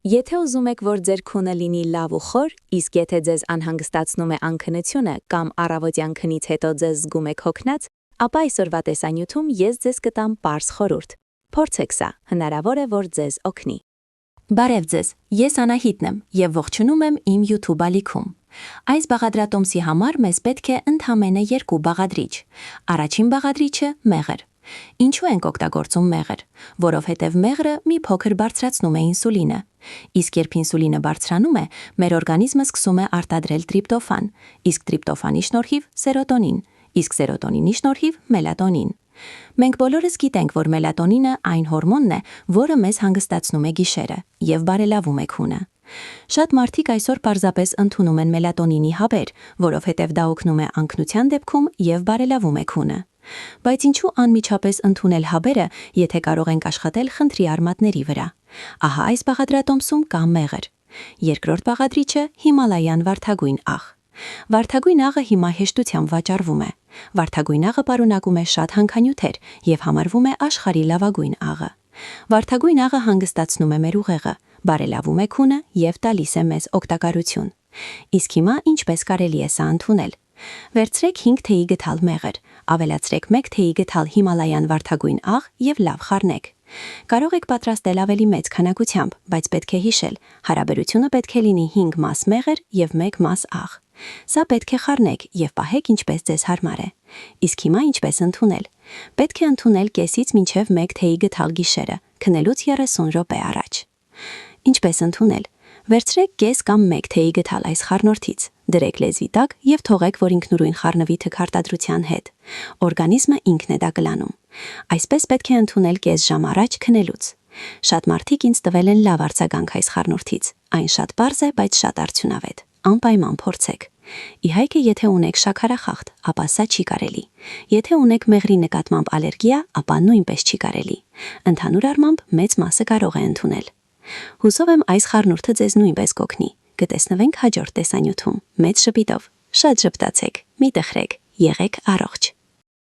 Եթե ուզում եք, որ ձեր քունը լինի լավ ու խոր, իսկ եթե ձեզ անհանգստացնում է անքնությունը կամ առավոտյան քնից հետո ձեզ զգում եք հոգնած, ապա այսօրվա տեսանյութում ես ձեզ կտամ պարզ խորհուրդ։ Փորձեք սա, հնարավոր է, որ ձեզ օգնի։ Բարև ձեզ, ես Անահիտն եմ և ողջունում եմ իմ YouTube ալիքում։ Այս բաղադրատոմսի համար մեզ պետք է ընդամենը 2 բաղադրիչ։ Առաջին բաղադրիչը մեղր։ Ինչու ենք օգտագործում մեղր, որովհետև մեղրը մի փոքր բարձրացնում է ինսուլինը։ Իսկ երբ ինսուլինը բարձրանում է, մեր օրգանիզմը սկսում է արտադրել տրիպտոֆան, իսկ տրիպտոֆանի շնորհիվ սերոտոնին, իսկ սերոտոնինի շնորհիվ մելատոնին։ Մենք բոլորս գիտենք, որ մելատոնինը այն հորմոնն է, որը մեզ հանգստացնում է գիշերը և բարելավում է քունը։ Շատ մարդիկ այսօր պարզապես ընդունում են մելատոնինի հաբեր, որովհետև դա օգնում է անքնության դեպքում և բարելավում է քունը։ Բայց ինչու անմիջապես ընդունել հաբերը, եթե կարող ենք աշխատել խնդրի արմատների վրա։ Ահա այս բաղադրատոմսում կա մեղր։ Երկրորդ բաղադրիչը հիմալայան վարդագույն աղ։ Վարդագույն աղը հիմա հեշտությամբ վաճառվում է։ Վարդագույն աղը պարունակում է շատ հանքանյութեր և համարվում է աշխարհի լավագույն աղը։ Վարդագույն աղը հանգստացնում է մեր ուղեղը, բարելավում է քունը և տալիս է մեզ օգտակարություն։ Իսկ հիմա ինչպես կարելի է սա ընդունել։ Վերցրեք 5 թեյի գդալ մեղր, ավելացրեք 1 թեյի գդալ հիմալայան վարդագույն աղ և լավ խառնեք։ Կարող եք պատրաստել ավելի մեծ քանակությամբ, բայց պետք է հիշել, հարաբերությունը պետք է լինի 5 մաս մեղր և 1 մաս աղ։ Սա պետք է խառնեք և պահեք ինչպես ձեզ հարմար է։ Իսկ հիմա ինչպես ընդունել։ Պետք է ընդունել կեսից մինչև 1 թեյի գդալ գիշերը, քնելուց 30 րոպե առաջ։ Ինչպես ընդունել։ Վերցրեք կես կամ 1 թեյի գդալ այս խառնորդից, դրեք լեզվի տակ և թողեք, որ ինքնուրույն խառնվի թքարտադրության հետ։ Օրգանիզմը ինքն է դա կլանում։ Այսպես պետք է ընդունել կես ժամ առաջ քնելուց։ Շատ մարդիկ ինձ տվել են լավ արձագանք այս խառնորդից։ Այն շատ պարզ է, բայց շատ արդյունավետ։ Անպայման փորձեք։ Իհարկե, եթե ունեք շաքարախախտ, ապա սա չի կարելի։ Եթե ունեք մեղրի նկատմամբ ալերգիա, ապա նույնպես չի կարելի։ Ընդհանուր առմամբ մեծ մասը կարող է ընդունել։ Հուսով եմ այս խառնուրդը ձեզ նույնպես կօգնի։ Կտեսնվենք հաջորդ տեսանյութում։ Մեծ շպիտով։ Շատ ժպտացեք, մի տխրեք, եղեք առողջ։